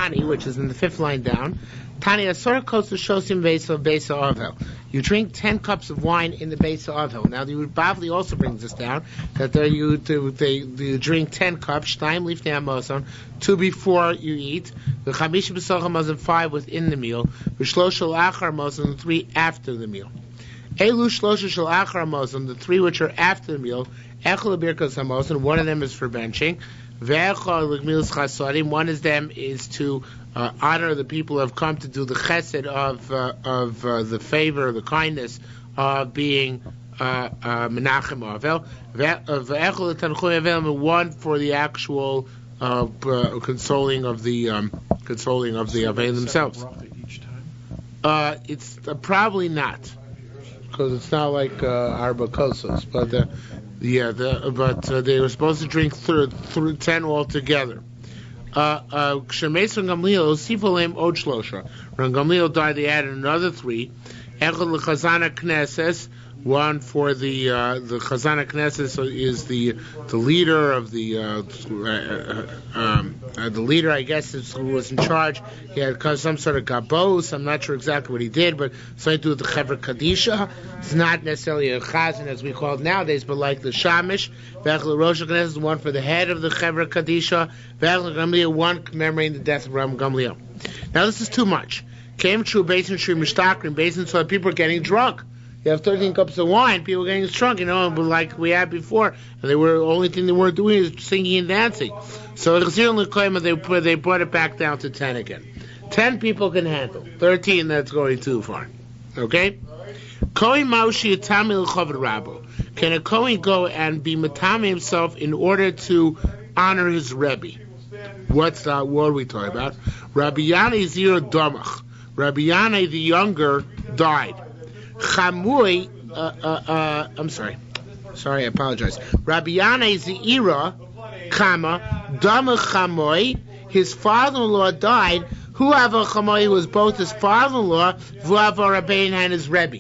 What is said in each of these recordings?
Tani, which is in the 5th line down. Tani Asor Kosa Shosim Besa Ovel. You drink 10 cups of wine in the Besa Ovel. Now the Bavli also brings this down that you drink 10 cups, Shtaim Lifnei Hamazon, 2 before you eat, the Chamish B'Soch Hamazon, 5 within the meal, the Shlosh Shel Achar Hamazon, 3 after the meal. Elu Shlosh Shel Achar Hamazon, the 3 which are after the meal, Echel Birkas Hamazon, one of them is for benching. One of them is to honor the people who have come to do the chesed of the favor, the kindness of being menachem avel. One for the actual consoling of the avel themselves. It's probably not, because it's not like arba kosos, but. They were supposed to drink 10 altogether. Gamliel died, they added another 3. One for the Chazana Knesset is the leader of the leader, I guess, who was in charge. He had some sort of gabos. I'm not sure exactly what he did, but something to do with the Chevra Kadisha. It's not necessarily a chazan as we call it nowadays, but like the Shamish. V'echel Rosh Knesset is one for the head of the Chevra Kadisha. V'echel Gamliel, one commemorating the death of Ram Gamliel. Now this is too much. Came true Basin Shri Mishtakrim. Basin saw people are getting drunk. You have 13 cups of wine, people getting drunk, like we had before. And the only thing they weren't doing is singing and dancing. So they brought it back down to 10 again. 10 people can handle. 13, that's going too far. Okay? Can a Kohen go and be matami himself in order to honor his Rebbe? What are we talking about? Rabbi Yanai Zir Domach. Rabbi Yanai the younger died. Chamui, I'm sorry, I apologize. Rabbi Yanai Zeira, Dama Chamoi, his father-in-law died. Whoever Chamoi was both his father-in-law, V'ava Rabbein and his Rebbe.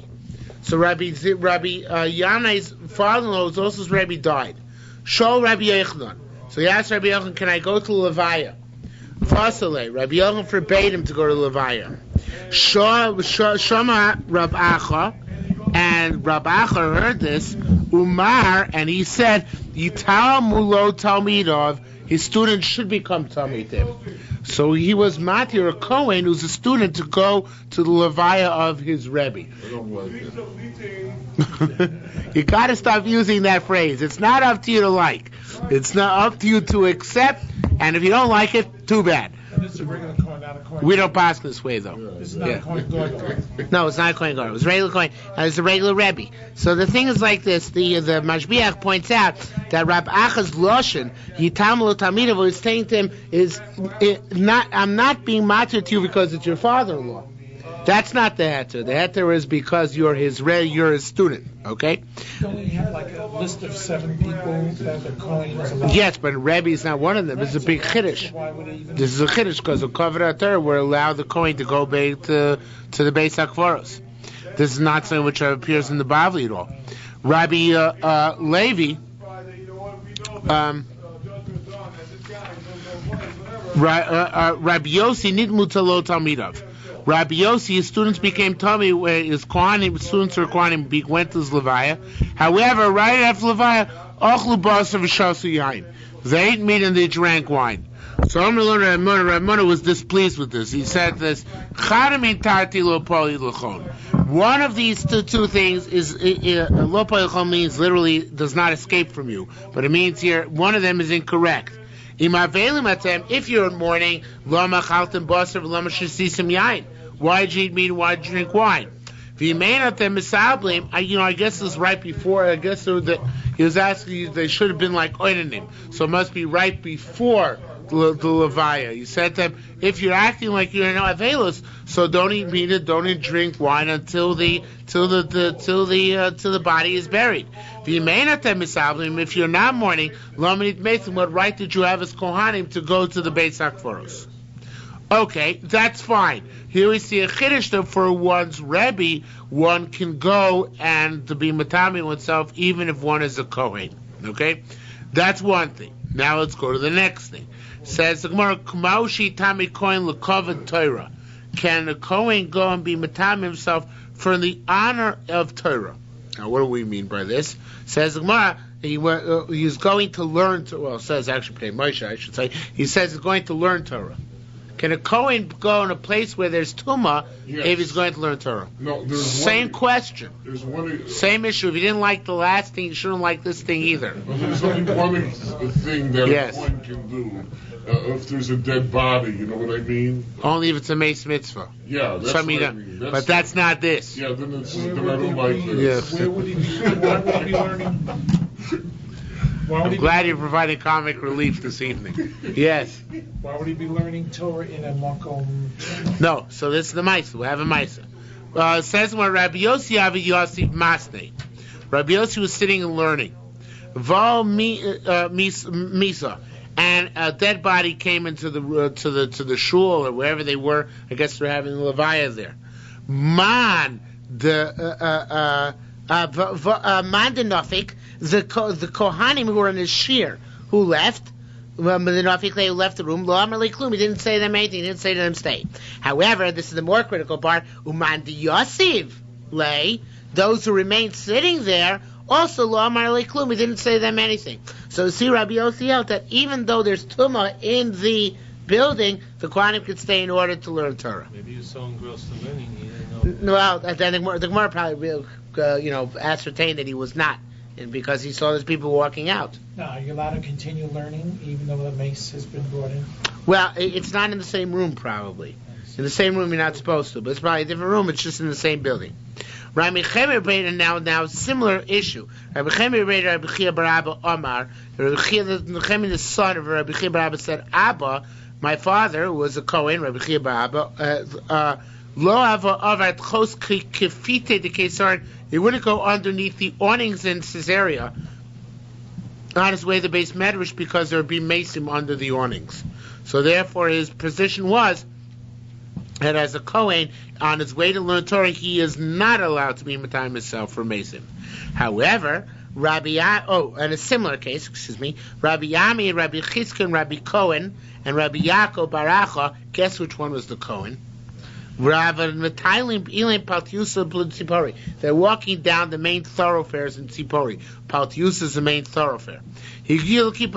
So Rabbi Yanai's father-in-law was also his Rebbe died. Shol Rabbi Yochanan. So he asked Rabbi Yochanan, can I go to Levaya? Fasale, Rabbi Yochanan forbade him to go to Levaya. Shama Rab Acha, and Rab Acha heard this, Umar, and he said, Yital Mulo Talmidov, his student should become Talmidim. So he was Matir, a Kohen, who's a student, to go to the Levaya of his Rebbe. You got to stop using that phrase. It's not up to you to like. It's not up to you to accept, and if you don't like it, too bad. This is a regular coin, not a coin. We don't pass this way, though. This is not a coin guard. No, it's not a coin guard. It was a regular coin. It's a regular Rebbe. So the thing is like this. The Mashbiach points out that Rab Acha's Loshen, Yitam Lo Talmidav, what he's saying to him is, I'm not being matir to you because it's your father-in-law. That's not the heter. The heter is because you're his student. Okay? Don't we have like a list of 7 people that the coin is allowed? Yes, but Rebbe is not one of them. It's a big chiddush. This is a chiddush because of Kavod HaTorah will allow the coin to go back to the Beis HaKvaros. This is not something which appears in the Bavli at all. Rabbi Levi, Rabbi Yossi Nidmu Talo Talmidav. Rabbi Yossi, his students became Tommy, where his Kohanim, students were Kohanim, went to his Levaya. However, right after Levaya, Ochlu Basar V'Shasu Yain. They ate meat and they drank wine. So Ramona was displeased with this. He said this, one of these two things is, lo poli means literally does not escape from you. But it means here, one of them is incorrect. If you're in mourning, why did you eat meat? Why did you drink wine? I guess this is right before. I guess he was asking. They should have been like oinanim. So it must be right before the levaya. He said to him, if you're acting like you're no avelos, so don't eat meat, don't eat drink wine until the body is buried. If you're not mourning, what right did you have as kohanim to go to the Beis HaKvaros? Okay, that's fine. Here we see a chiddush that for one's Rebbe, one can go and to be matami oneself even if one is a kohen. Okay, that's one thing. Now let's go to the next thing. Says the Gemara, Kumaushi Tami Kohen L'Kovad Torah. Can a Kohen go and be matam himself for the honor of Torah? Now, what do we mean by this? Says the Gemara, he's going to learn. It says actually, Moshe, I should say. He says he's going to learn Torah. Can a Kohen go in a place where there's Tumah if he's going to learn Torah? No, same question. Same issue. If you didn't like the last thing, you shouldn't like this thing either. Well, there's only one thing that a Kohen can do. If there's a dead body, you know what I mean? Only if it's a mace mitzvah. Yeah, that's what I mean. But that's not this. Yeah, then I don't like this. Where would he be learning? I'm glad you're providing comic relief this evening. Yes. Why would he be learning Torah in a makom? No, so this is the Maisa. We have a Maisa. It says when Rabbi Yossi Avi Yossi Masne. Rabbi Yossi was sitting and learning. Val Misa. And a dead body came into the shul or wherever they were. I guess they're having the levaya there. Man the Nofik, the Kohanim who were in his shiur, who left. The Nofik who left the room. Lo Amar Le Klum. He didn't say to them anything. He didn't say to them stay. However, this is the more critical part. Uman de Yosiv lay. Those who remained sitting there. Also, Lo Amar Le Klum. He didn't say to them anything. So see, Rabbi Yossi held that even though there's tumah in the building, the Kohanim could stay in order to learn Torah. Maybe he was so engrossed in learning he didn't know. Well, then the Gemara probably ascertained that he was not, and because he saw those people walking out. No, are you allowed to continue learning even though the mace has been brought in? Well, it's not in the same room probably. In the same room you're not supposed to, but it's probably a different room. It's just in the same building. Rabbi Chemer Breda now similar issue. Rabbi Chemer Breda Rabbi Chia Barabba Omar. Rabbi Chemer, the son of Rabbi Chia Barabba, said, Abba, my father was a Kohen, Rabbi Chia Barabba, lo ava avat chos kefite de Kesar. He wouldn't go underneath the awnings in Caesarea on his way to the base medrash because there would be mason under the awnings. So therefore his position was that as a Kohen, on his way to learn Torah, he is not allowed to be matam himself for mason. However, in a similar case, Rabbi Yami, Rabbi Chizkiah, Rabbi Cohen, and Rabbi Yaakov Baracha, guess which one was the Kohen? They're walking down the main thoroughfares in Tzipori. Paltius is the main thoroughfare.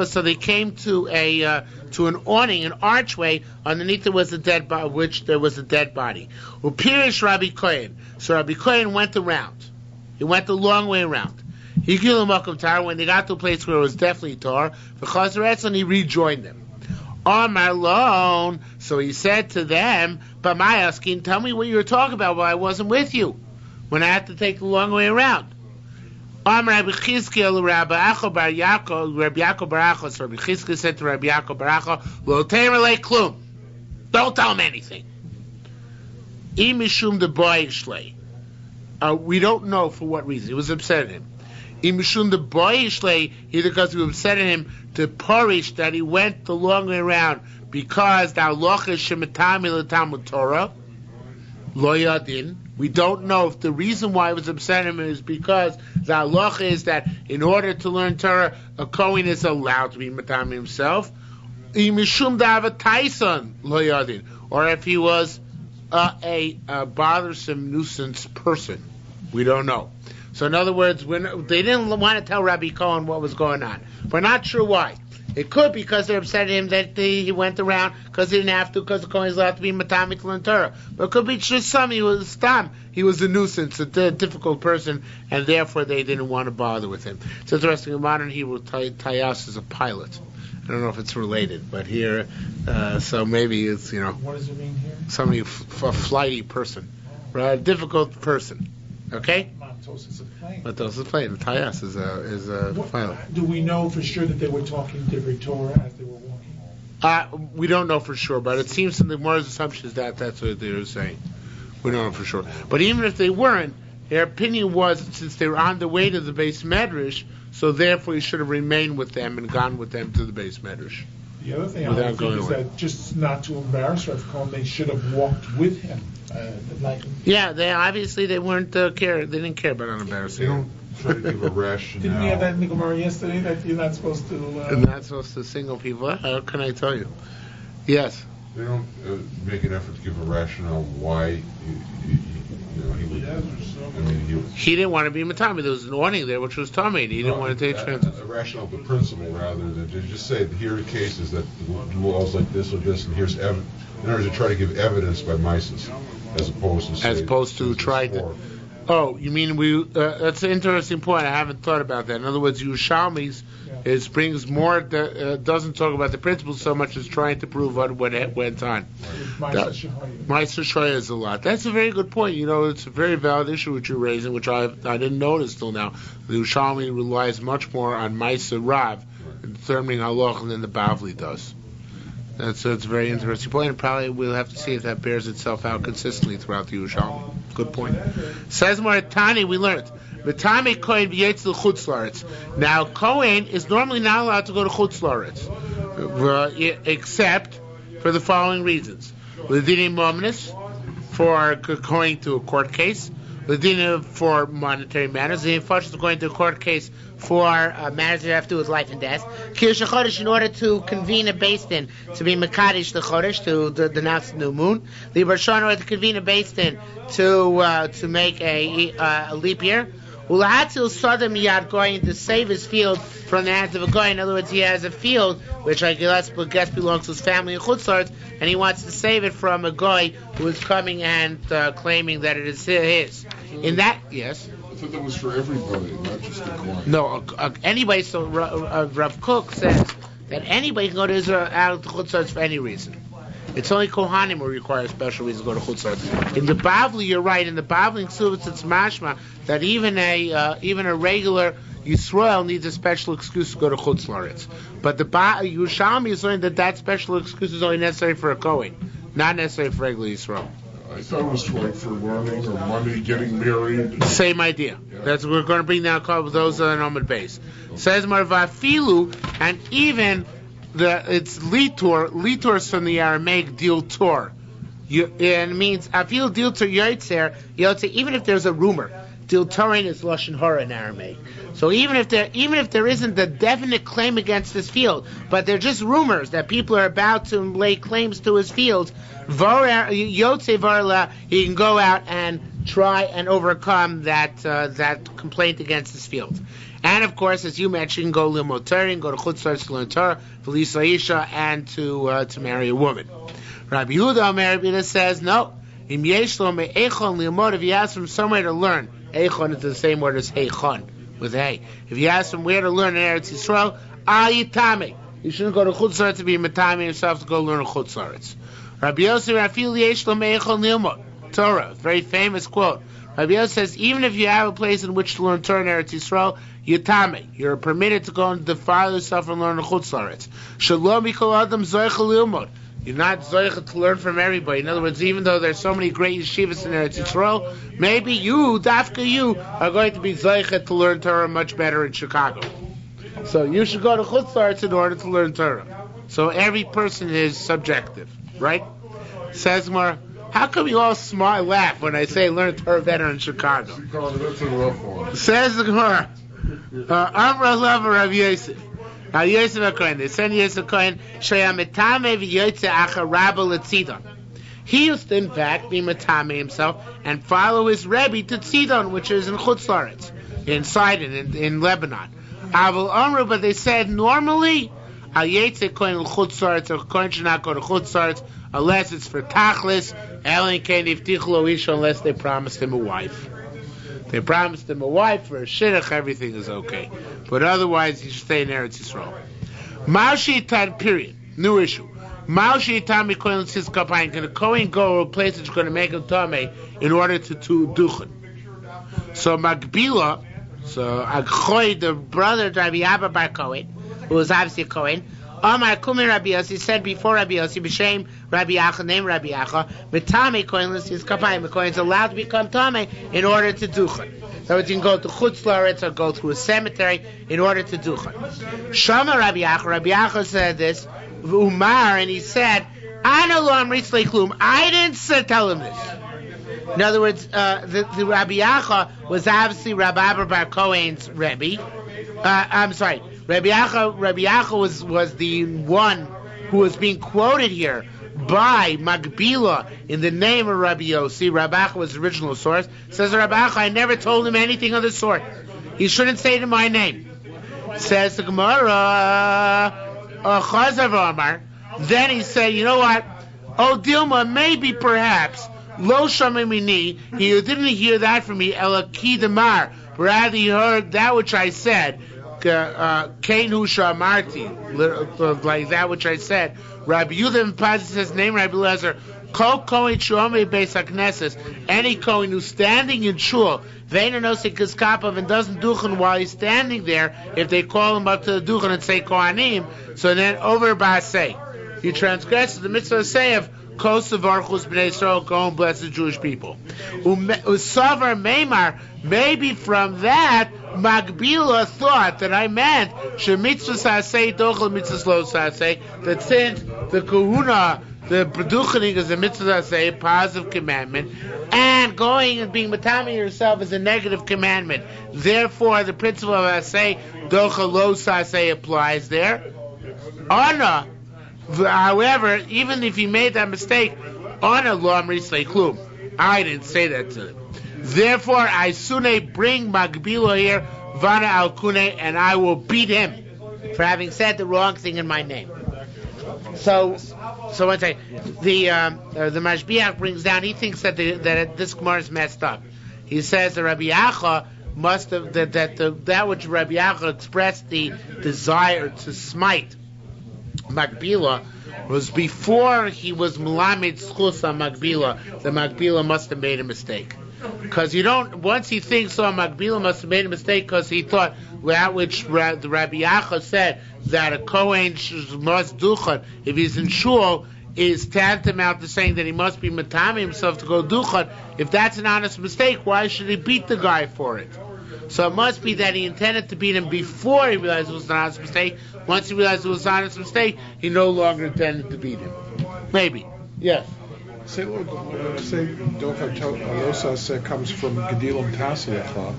So they came to an awning, an archway. Underneath there was a dead body, which there was a dead body. Upirish Rabbi Kohen. So Rabbi Kohen went around. He went a long way around. When they got to a place where it was definitely Torah, he rejoined them. Amar alone. So he said to them, "But my asking, tell me what you were talking about while I wasn't with you, when I had to take the long way around." Amar Rabbi Chizkiah, Rabbi Yaakov Barachos. Rabbi Chizkiah said to Rabbi Yaakov Baracha, "Lo temer le klum. Don't tell him anything." Imishum de boishlei. We don't know for what reason. He was upset at him. Imishum de boishlei, either because he was upset at him to parish that he went the long way around because the halacha is shematami l'talmud Torah lo yadin. We don't know if the reason why he was upset at him is because the halacha is that in order to learn Torah, a Kohen is allowed to be matami himself. Imishum da'avataisan lo yadin, or if he was a bothersome nuisance person, we don't know. So in other words, they didn't want to tell Rabbi Cohen what was going on. We're not sure why. It could be because they're upset at him that he went around because he didn't have to, because the Kohen is allowed to be matami to learn Torah. But it could be just something. He was a nuisance, a difficult person, and therefore they didn't want to bother with him. It's interesting. In modern Hebrew, Tayas is a pilot. I don't know if it's related, but here, so maybe it's, What does it mean here? Somebody, a flighty person, right? A difficult person. Okay? Matos is a plane. Matos is a plane. Tayas is a pilot. Do we know for sure that they were talking different Torah as they were walking? We don't know for sure, but it seems from the Gemara's assumptions that that's what they were saying. We don't know for sure. But even if they weren't, their opinion was, since they were on the way to the base medrash, so therefore he should have remained with them and gone with them to the base medrash. The other thing I think is that just not to embarrass Rav Cohen, they should have walked with him. Yeah, they weren't care. They didn't care about embarrassing. try to give a rationale. Didn't we have that in the Gemara yesterday that you're not supposed to? You're not supposed to single people. How can I tell you? Yes. They don't make an effort to give a rationale why he would. He didn't want to be Matami. There was an awning there which was Tomei. He didn't want to take chances. A rationale of the principle rather than to just say, here are the cases that the laws like this or this, and here's evidence. In order to try to give evidence by mises, as opposed to try to. Oh, you mean that's an interesting point. I haven't thought about that. In other words, Yerushalmi's brings more. Doesn't talk about the principle so much as trying to prove what went on. Ma'aser Shoya is a lot. That's a very good point. It's a very valid issue which you're raising, which I didn't notice till now. The Yerushalmi relies much more on Ma'aser Rav in determining halach than the Bavli does. That's a very interesting point, and probably we'll have to see if that bears itself out consistently throughout the Yerushalmi. Good point. Says Maritani, we learned. V'tamei Kohen v'yetz l'chutz la'aretz. Now, Kohen is normally not allowed to go to chutz la'aretz, except for the following reasons. L'dinim mominus, for going to a court case. L'dinim for monetary matters. The infushes going to a court case for matters that have to do with life and death. Kirush HaChodesh, in order to convene a Beis Din, to be Mekadesh the Chodesh, to denounce the new moon. Liber Shon, in order to convene a Beis Din, to make a leap year. Ulahatzil Sodom Yad going to save his field from the hands of a guy. In other words, he has a field which I guess belongs to his family in Chutzlart, and he wants to save it from a guy who is coming and claiming that it is his. In that, yes. I thought that was for everybody, not just the Kohen. No, anybody. So Rav Kook says that anybody can go to Israel out of the Chutzlart for any reason. It's only Kohanim who require a special reason to go to Chutzlart. In the Bavli, you're right. In the Bavli Ksuvitz, it's mashma that even a regular Yisrael needs a special excuse to go to Chutzlart. But the Yerushalmi is learning that special excuse is only necessary for a Kohen, not necessary for regular Yisrael. I thought it was for learning or money, getting married. Same idea. Yeah. That's what we're going to bring down. Those are the Nomad base. Says Marvafilu, and even it's litur. Litur is from the Aramaic dil tor. And it means afil dil tor yotzer. Even if there's a rumor, dil torin is lashon hara in Aramaic. So even if there isn't a definite claim against this field, but they're just rumors that people are about to lay claims to his field, yotze varla, he can go out and try and overcome that complaint against his field. And of course, as you mentioned, go limotarin, go to chutzlars to learn Torah, v'lisa isha, and to marry a woman. Rabbi Yehuda Rabbi says no. Im yesh lo me'echon li'amod, if he asks from somewhere to learn, echon is the same word as heichon with hey. If you ask him where to learn in Eretz Yisrael, ayitame. You shouldn't go to chutzlaretz to be matame yourself to go learn in chutzlaretz. Rabbi Yosef Rafil yesh lo me'echon li'amod. Torah, very famous quote. Rabbi Yosef says, even if you have a place in which to learn Torah in Eretz Yisrael, Yitame, you're permitted to go and defile yourself and learn the Chutz La'aretz. Shalom mikol adam zoicha lilmod. You're not zoicha to learn from everybody. In other words, even though there's so many great yeshivas in Eretz Yisrael, maybe you, dafka you, are going to be zoicha to learn Torah much better in Chicago. So you should go to Chutz La'aretz in order to learn Torah. So every person is subjective, right? Says more. How come you all laugh when I say learn Torah better in Chicago? That's a rough one. Says the Gemara. Amra Lava Rav Yosef. Now Yosef HaKohen. They send Yosef HaKohen. Sheyametame v'yotze acha Rabba l'tzidon. He used to, in fact, be Matame himself and follow his Rebbe to Tzidon, which is in Chutz La'aretz, in Sidon, in Lebanon. Aval Amra, but they said normally, Al Yetze Kohen l'Chutz La'aretz, a Kohen should not go to Chutz La'aretz unless it's for Tachlis, Elin Kain Yivtich Lo Isha, unless they promised him a wife. They promised him a wife for a shidduch, everything is okay. But otherwise, he should stay in Eretz Yisrael. Ma'ashi Tan, period. New issue. Ma'ashi Tan Mikoyin Sis Kapayin. Can a Kohen go to a place that's going to make him Tomei in order to duchen? So Magbila, Agchoy, the brother of Rabbi Abba Bar Kohen, who was obviously a Kohen, Amar Kumi Rabbi Yossi said before Rabbi Yossi, b'shem Rabbi Acha, named Rabbi Acha, Mitame Kohen L'sis Kapayim. The Kohen is allowed to become Tame in order to duchen. So you can go to Chutz La'aretz or go through a cemetery in order to duchen. Shama Rabbi Acha said this, Umar, and he said, Ana lo amritz klum. I didn't tell him this. In other words, the Rabbi Yacha was obviously Rabbi Abba Bar Kohen's Rebbe. I'm sorry, Rabbi Yacha was the one who was being quoted here by Magbila in the name of Rabbi Yossi. Rabbi Yacha was the original source. Says Rabbi Yacha, I never told him anything of the sort. He shouldn't say it in my name. Says the Gemara, Chazav Amar. Then he said, you know what? Oh, Dilma, maybe, perhaps, Lo Shamimini, he didn't hear that from me, Ela Ki Damar, rather he heard that which I said, Keinu Shamarti, like that which I said. Rabbi Yehuda Paz says, name Rabbi Lezer, Kol Kohen Shuome Beis HaKnesses, any Kohen who's standing in Shul, Veina Nosik Kiskapav, and doesn't duchen while he's standing there, if they call him up to the duchen and say Kohanim, so then over Basei. He transgresses the mitzvah say of Kosav Archus B'nai Yisrael, go and bless the Jewish people. Usavar Meimar, maybe from that, Magbila thought that I meant Shemitzvah Sasei Dochel Mitzvah Lo Sasei, that since the Kahuna, the Produchening is a Mitzvah Sasei, a positive commandment, and going and being Matami yourself is a negative commandment. Therefore, the principle of Asei Dochel Lo Sasei applies there. Anna, however, even if he made that mistake, Anna Lo Amri Slei Klum, I didn't say that to him. Therefore, I soon bring Magbilo here, Vana Al Kune, and I will beat him for having said the wrong thing in my name. So one second. The Mashbiach brings down. He thinks that this Gemara is messed up. He says the Rabbi Yacha must have that which Rabbi Yacha expressed the desire to smite Magbila was before he was Melamed Schus on Magbila. The Magbila must have made a mistake. Because once he thinks, Magbila must have made a mistake because he thought that which the Rabbi Yacha said, that a Kohen must duchen, if he's in shul, is tantamount to saying that he must be matami himself to go duchen. If that's an honest mistake, why should he beat the guy for it? So it must be that he intended to beat him before he realized it was an honest mistake. Once he realized it was an honest mistake, he no longer intended to beat him. Maybe. Yes. Say Docha Yosas comes from Gedilim Tasiyach.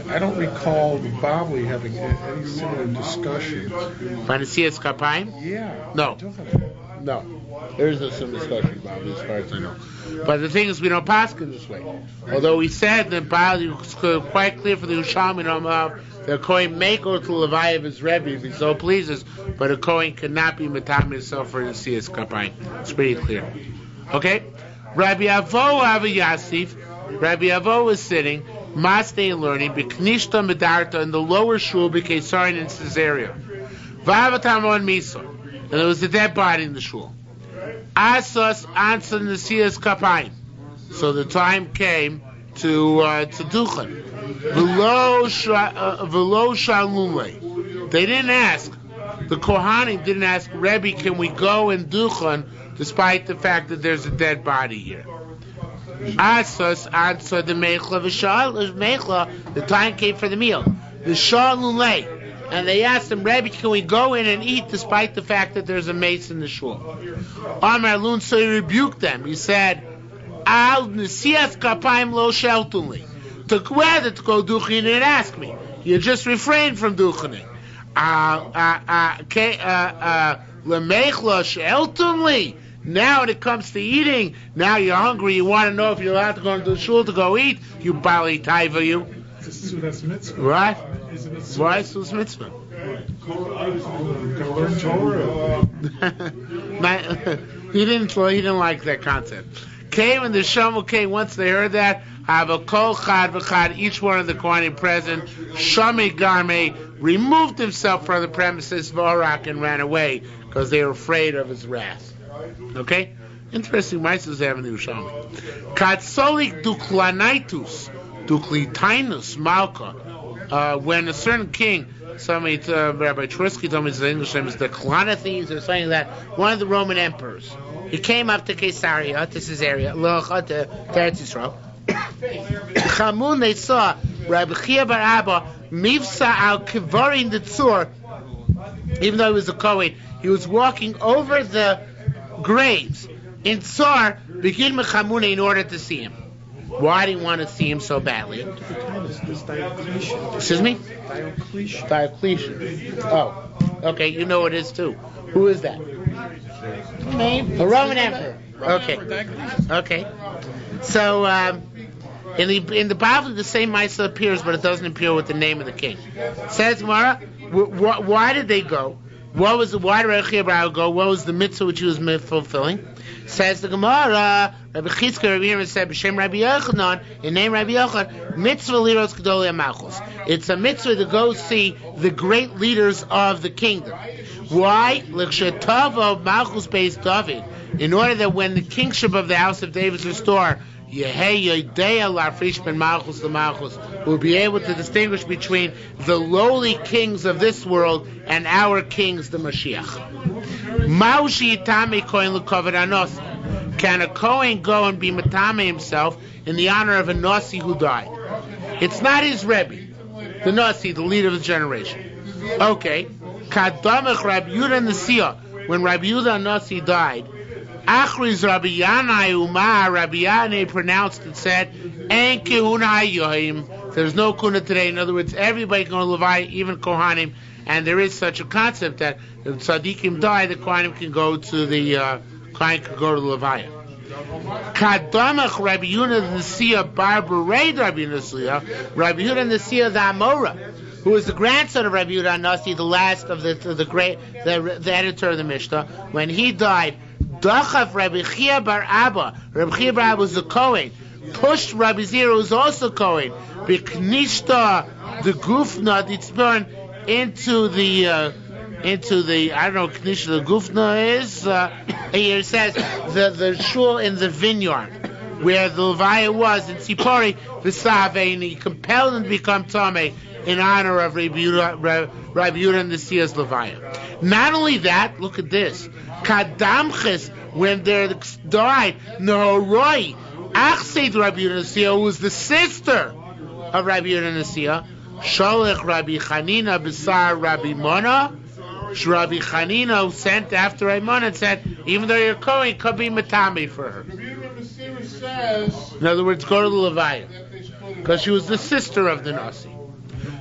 I don't recall the Bavli having any similar discussion. Panasias Kapayim? Yeah. No. There is no similar discussion about it as far as I know. But the thing is, we don't pass it this way. Although we said that Bavli was quite clear for the Yerushalmi Berachos, the Kohen may go to Levi of his Rebbe if he so pleases, but a Kohen cannot be Matam himself for Panasias Kapayim. It's pretty clear. Okay? Rabbi Avo Yasif, Rabbi Avo was sitting, Maste and learning, B'knishta Medarta in the lower shul, B'Kesarin in Caesarea. Vavatam on Misa. And there was a dead body in the shul. Asas Ansa Nasias Kapayim. So the time came to Duchen. V'lo Shalumle. They didn't ask. The Kohanim didn't ask, Rebbe, can we go and Duchen despite the fact that there's a dead body here? Asas answered the Mechla, the time came for the meal. The Shalulei. And they asked him, Rebbe, can we go in and eat despite the fact that there's a mace in the shul? Amar Lun, so he rebuked them. He said, Al Nesias Kapayim Lo Sheltunli. To whether to go duchening and ask me. You just refrained from duchening. Lemechla Sheltunli. Now when it comes to eating, now you're hungry, you want to know if you're allowed to go into the shul to go eat, you Bali Taiva, you. It's a mitzvah. Right? Why is it mitzvah? He didn't like that concept. Came and the Shomu came once they heard that, have a kol chad v'chad, each one of the Kohanim present, Shami Garme, removed himself from the premises of Orak and ran away because they were afraid of his wrath. Okay? Interesting mitzvahs have in the Yerushalmi. Katsolik duklanaitus, duklitainus malka. When a certain king, somebody, Rabbi Tversky told me his English name is the Clanathes or something like that, one of the Roman emperors. He came up to Caesarea, to Eretz Yisrael. Chamun, they saw Rabbi Chia bar Abba, Mivsa al Kivarin the Tzur, even though he was a Kohen, he was walking over the graves in Tzur, begin Mechamunah in order to see him. Why do you want to see him so badly? Excuse me? Diocletian. Oh, okay, you know it is too. Who is that? A Roman emperor. Okay. So in the Bible, the same Maisa appears, but it doesn't appear with the name of the king. Says Mara, why did they go? Why did Rabbi Chia go? What was the mitzvah which he was fulfilling? Says the Gemara, Rabbi Chizkiah, Rabbi Yehuda said, B'Shem Rabbi Yochanan, in name Rabbi Yochanan, mitzvah liros gedolei malchus. It's a mitzvah to go see the great leaders of the kingdom. Why? L'kshetavo malchus beis David. In order that when the kingship of the house of David is restored, will be able to distinguish between the lowly kings of this world and our kings, the Mashiach. Can a Kohen go and be matame himself in the honor of a Nasi who died? It's not his Rebbe, the Nasi, the leader of the generation. Okay. Kadamach Rabbi Yehuda Nasiya, when Rabbi Yehuda Nasi died, Achriz Rabbi Yanai Umar, Rabbi Yanai pronounced and said, En kehuna yohim. There's no kuna today. In other words, everybody can go to Levi, even Kohanim, and there is such a concept that if tzaddikim die, the Kohanim can go to the Kohanim can go to the Levi. Kadamach Rabbi Yehuda Nasiya bar Bereid Rabbi Nasiya, Rabbi Yehuda Nasiya the Amora, who was the grandson of Rabbi Yehuda Nasi, the last of the great, the editor of the Mishnah. When he died, Dachaf Rabbi Chia bar Abba. Rabbi Chia bar Abba was the Kohen. Pushed Rabbi Zira, who was also Kohen. B'knishta the Gufna Ditzburn into the I don't know what Knishta the Gufna is. Here it says the shul in the vineyard where the Levaya was in Tzipori V'Save, and he compelled him to become Tameh in honor of Rabbi Yehuda and the Nasiya's Levaya. Not only that, look at this. Kadamches, when they died, Nehoroi, Achseid Rabbi Yehuda Nasiya, who was the sister of Rabbi Yehuda Nasiya, Sholech Rabbi Chanina B'Sar Rabbi Mona, Rabbi Chanina, who sent after Rabbi Mona and said, even though you're Kohen, it could be matame for her. In other words, go to the Levaya, because she was the sister of the Nasi.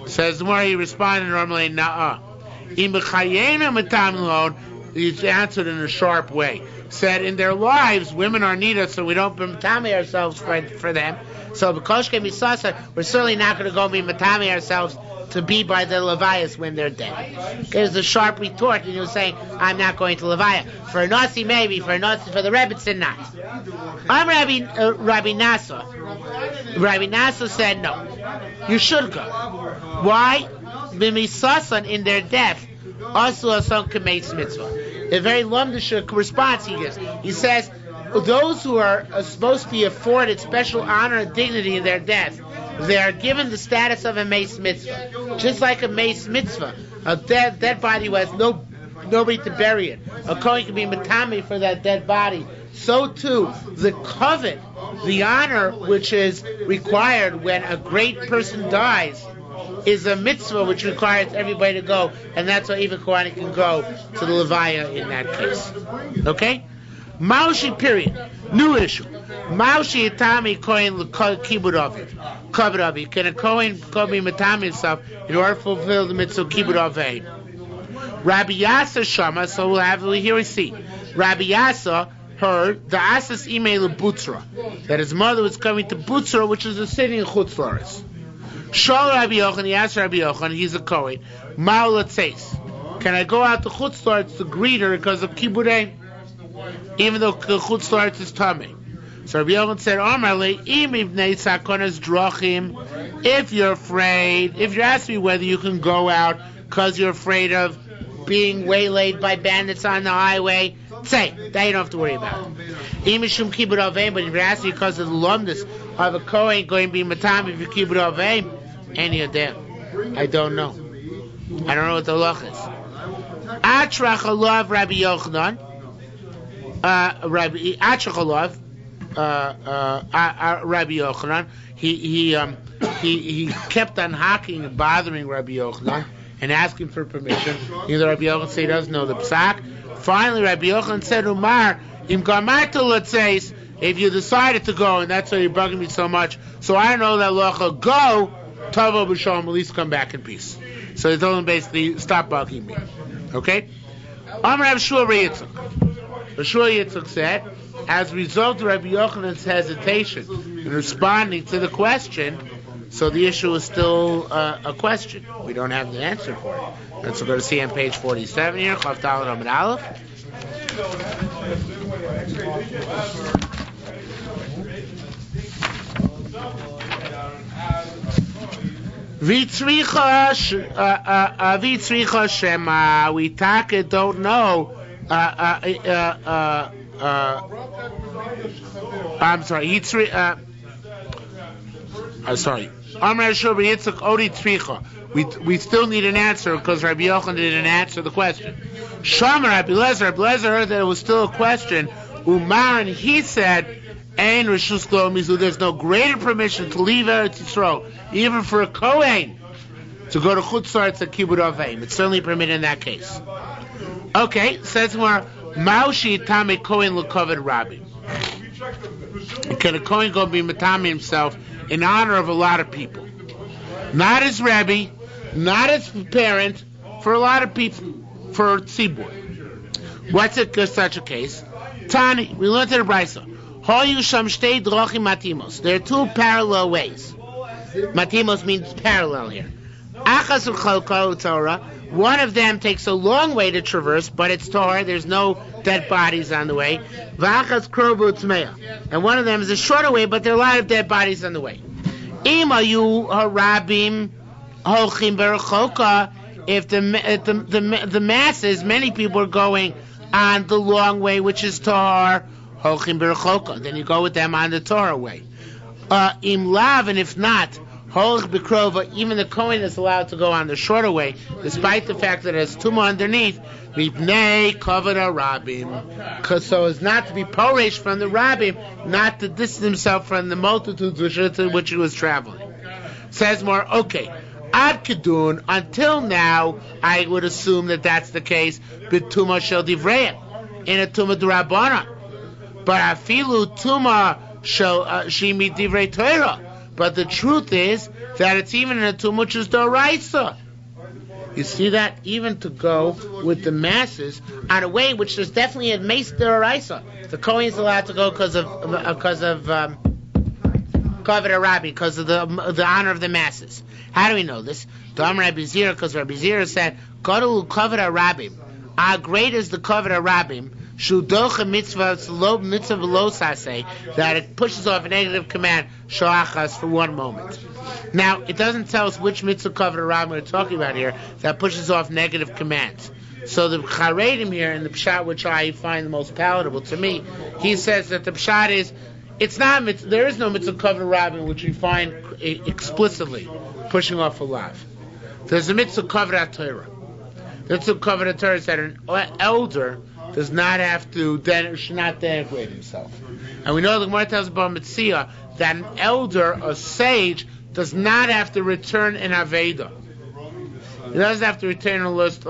Says the more he responded normally, Na'ah. He answered in a sharp way. Said, in their lives, women are needed, so we don't matame ourselves for them. So because we're certainly not going to go be matame ourselves to be by the Levias when they're dead. There's a sharp retort, and he was saying, I'm not going to Levaya. For a Nasi, maybe. For the Rebbetzin, not. I'm Rabbi Nasa. Rabbi Nasa said, no. You should go. Why? B'misasan, in their death, also a son kameitz mitzvah. A very lumdish response he gives. He says, those who are supposed to be afforded special honor and dignity in their death, they are given the status of a meis mitzvah. Just like a meis mitzvah, a dead body who has nobody to bury it. A kohen can be matame for that dead body. So too, the covet, the honor which is required when a great person dies, is a mitzvah which requires everybody to go, and that's why even Kohanim can go to the Levaya in that case. Okay? Maushi, period. New issue. Maushi itami kohen kibud aviv. Kibud aviv. Can a kohen go be matami himself in order to fulfill the mitzvah kibud aviv? Rabbi Yasa shama. So here we see. Rabbi Yasa heard the asas email of Butzra, that his mother was coming to Butzra, which is a city in Chutz La'aretz. Shal Rabbi Yochanan, he asked Rabbi Yochanan, he's a Kohen, Ma'u Latzeis, can I go out to Chutz La'aretz to greet her because of Kibudei, even though Chutz La'aretz is Tameh? So Rabbi Yochanan said, Amarle, im ibnei sakonas drachim, if you're afraid, if you're asking me whether you can go out because you're afraid of being waylaid by bandits on the highway, say, that you don't have to worry about. Imishum kibud aveim, but if you're asking because of the lumdus of a kohen going to be matami for kibud aveim, any of them, I don't know. I don't know what the loch is. Atrach alav Rabbi Yochanan, Rabbi Yochanan, he kept on hacking and bothering Rabbi Yochanan and asking for permission. Either Rabbi Yochanan said he doesn't know the psak. Finally, Rabbi Yochanan said, Umar, im gamartu latzeis, if you decided to go, and that's why you're bugging me so much, so I know that halacha, go, tavo b'shalom, at least come back in peace. So he told him basically, stop bugging me. Okay? Amar Rav Shua Yitzchak. Rav Shua Yitzchak said, as a result of Rabbi Yochanan's hesitation in responding to the question, so the issue is still a question. We don't have the answer for it. Let's go to see on page 47 here, Chav Daled Amud Aleph. Vitzricha Shema, we taka don't know. I'm sorry. Sorry. Amar Shobri Yitzchak Odi Tzricha. We still need an answer because Rabbi Yochanan didn't answer the question. Shamar Rabbi Lezer heard that it was still a question. Umar, and he said, Ein Rishus Lo Mizu. There's no greater permission to leave Eretz Yisrael, even for a Kohen, to go to Chutzar to Kibbutz Avim. It's certainly permitted in that case. Okay, says more. Maushi Tame Kohen L'Kovid Rabbi. Can a Kohen go be Matami himself in honor of a lot of people? Not his Rebbe, not his parent, for a lot of people, for Tzibur. What's it such a case? Tani, we learned in the Brisa. Hoyu Sham Shtei Drochim Matimos. There are two parallel ways. Matimos means parallel here. Achas U'Chalkal Torah. One of them takes a long way to traverse, but it's Torah. There's no dead bodies on the way. V'achas Krovu Tzmeah. And one of them is a shorter way, but there are a lot of dead bodies on the way. Imayu Harabim Holchim Berachoka. If the masses, many people are going on the long way, which is Torah, Holchim Berachoka. Then you go with them on the Torah way. Im Lav, and if not, Holch Bekrova, even the Kohen is allowed to go on the shorter way, despite the fact that there's tumah underneath, Mipnei Kavod HaRabim, so as not to be poresh from the Rabbim, not to distance himself from the multitudes which he was traveling. Says more, okay, Ad Kedun, until now, I would assume that that's the case, B'tumah Shel Divreim, in a Tumah D'Rabbanan. But Afilu Tumah Shel Shimi Divrei Torah. But the truth is that it's even in a tumah which is D'Oraisa. You see that? Even to go with the masses on a way which there's definitely a Meis D'Oraisa. The Kohen is allowed to go because of Kavod HaRabbi, because of the honor of the masses. How do we know this? Dam Rabbi Zira, because Rabbi Zira said, Godul Kavod HaRabim. How great is the Kavod HaRabim? Shudocha mitzvah lo saseh, that it pushes off a negative command, shoachas, for one moment. Now, it doesn't tell us which mitzvah Kavod HaRabim we're talking about here that pushes off negative commands. So the Charedim here, in the Pshat, which I find the most palatable to me, he says that the Pshat is, it's not there is no mitzvah Kavod HaRabim which we find explicitly pushing off a lav. There's a mitzvah Kavod HaTorah. The mitzvah Kavod HaTorah is that an elder does not have to, should not denigrate himself. And we know the Gemara tells about Mitzvah that an elder, a sage, does not have to return an Aveda. He doesn't have to return a lost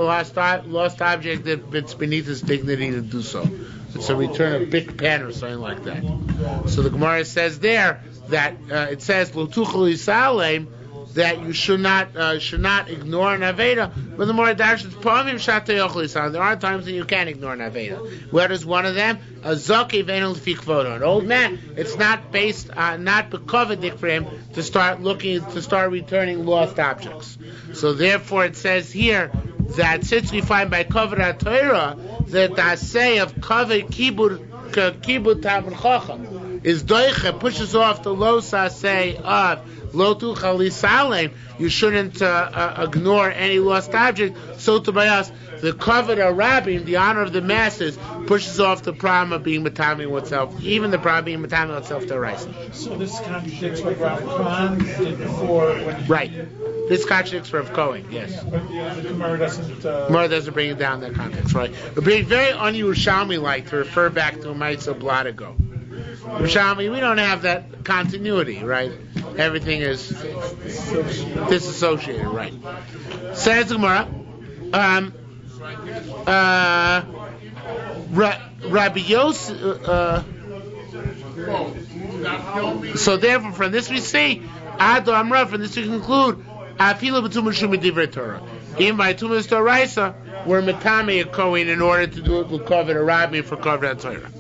object that's beneath his dignity to do so. It's a return of big pen or something like that. So the Gemara says there that it says L'tuchel Yisaleim, that you should not ignore an Aveda. But the more Darshans Pamim Shatei Yochel Yisaleim, there are times when you can't ignore an Aveda. Where is one of them? A Zoki Venel Fikvodo. An old man, it's not based not bekovedik for him to start returning lost objects. So therefore it says here that since we find by Kavod HaTorah that the say of Kavod Kibud Talmid Chacham is doiche, pushes off the lo saseh of lo tuchal yisalem, you shouldn't ignore any lost object. So to by us, the Kavod HaRabim, the honor of the masses, pushes off the problem of being matami oneself, even the problem of being matami oneself to rise. So this contradicts what Rav Khan did before. Right. This contradicts Rav Cohen, yes. But the Gemara doesn't... Gemara doesn't bring it down that context, right? It would be very un-Yerushalmi-like to refer back to a Maitza blot ago. Yerushalmi, we don't have that continuity, right? Everything is disassociated, right? Says the Gemara, Rabbi Yosef, So therefore, from this we see, Ado Amra, from this we conclude, Afilu b'tumah shumi divrei Torah. Even by Tumas Toraisa, we're metame a Kohen in order to do it with cover a rabbi for cover Torah.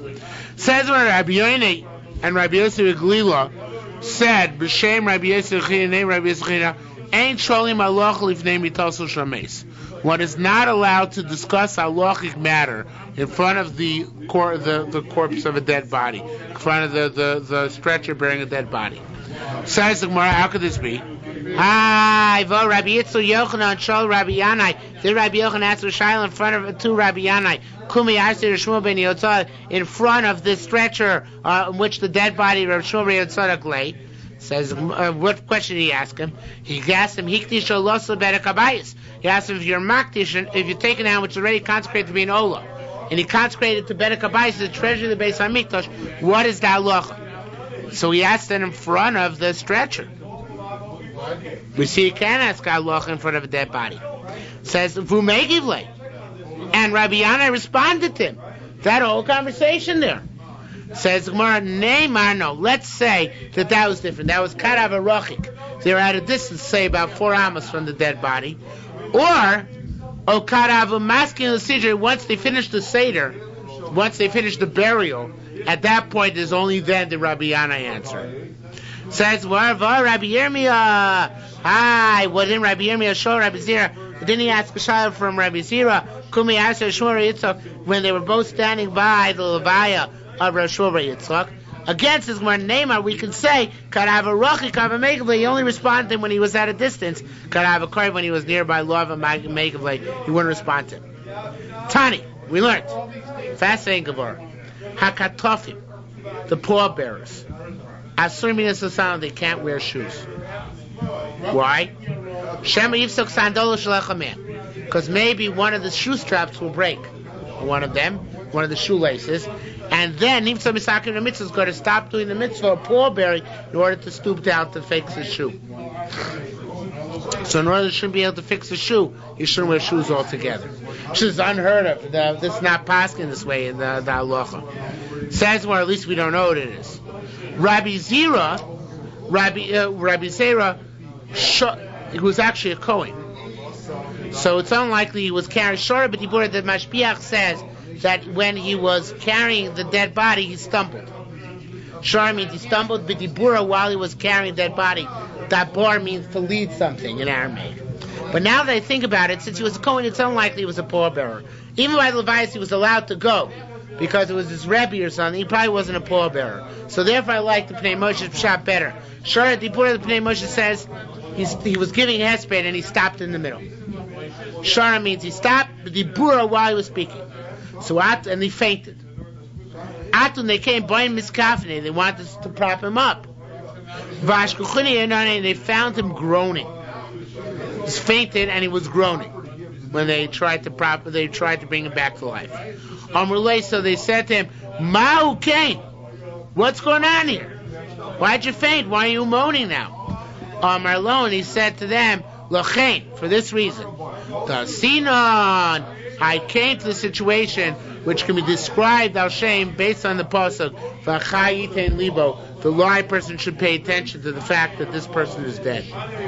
Says when Rabbi Yoinei and Rabbi Yosef Glila said, B'Shem Rabbi Yosef China, Rabbi Yosef China, ain't sholim halach lifnei mitasul shameis. One is not allowed to discuss halachic matter in front of the corpse of a dead body, in front of the stretcher bearing a dead body. Says the Gemara, how could this be? Hi, Vo Rabbi Yitzchak Yochanan Shol Rabbi Yanai. Did Rabbi Yochanan ask Shaila in front of two Rabbi Yanai? Kumi Asir Shmuel Ben Yotzad in front of the stretcher in which the dead body of Shmuel Ben Yotzad lay. Says, what question did he ask him? He asked him, Hiktish Olosa Berachos. He asked him if you're Maktish, if you're taken out which is already consecrated to be an Ola, and he consecrated to Berachos, the treasure of the Beis Hamikdash, what is the halacha? So he asked it in front of the stretcher. We see you can ask halacha in front of a dead body. It says, Vumegivle. And Rabbi Yana responded to him. That whole conversation there. Says Gemara, Neymar, no. Let's say that was different. That was Karav Arachik. They were at a distance, say about 4 amos from the dead body. Or Karav Maskin Sidra, once they finished the Seder, once they finished the burial, at that point is only then the Rabbi Yana answer. Says Rabbi Yirmiyah. Hi, what didn't Rabbi Yirmiyah show Rabbi Zira? Didn't he ask a child from Rabbi Zira? Kumi asked Shmuel Yitzchak when they were both standing by the levaya of Shmuel Yitzchak. Against his more name, we can say Karav Arachik Karav Megavle. He only responded when he was at a distance. Karav Akar when he was nearby Love of Megavle, he wouldn't respond to him. Tani, we learned. Fascinating Gemara. Hakatofim, the pallbearers. Asur minas hasan, they can't wear shoes. Why? Shema yifsok sandolo shlechaman. Because maybe one of the shoe straps will break. One of the shoelaces. And then Nimsa Misakim the mitzvah is going to stop doing the mitzvah of pallbearing in order to stoop down to fix his shoe. So in order to be able to fix the shoe, you shouldn't wear shoes altogether. Which is unheard of. This is not paskin this way in the halacha. Says more, at least we don't know what it is. Rabbi Zera, he was actually a Kohen. So it's unlikely he was carrying Shora, but the Mashpiach says that when he was carrying the dead body, he stumbled. Shora means he stumbled, but Dibura while he was carrying the dead body. Dabar means to lead something in Aramaic. But now that I think about it, since he was a Kohen, it's unlikely he was a pallbearer. Even by the Levites, he was allowed to go, because it was his Rebbe or something. He probably wasn't a pallbearer. So therefore I like the Pnei Moshe Pshat better. Shora Dibura, the Pnei Moshe says, he was giving a hesped and he stopped in the middle. Shara means he stopped, but Dibura while he was speaking. So and he fainted. Atun, they came by miskafne, they wanted to prop him up. Vashkuchuni and they found him groaning. He was fainted and he was groaning when they tried to bring him back to life. Amrulay, so they said to him, Ma'u Kain, what's going on here? Why'd you faint? Why are you moaning now? Marlon, he said to them, Lochain, for this reason. The Sinon, I came to the situation which can be described al Shem based on the pasuk V'chayiten libo. The lying person should pay attention to the fact that this person is dead.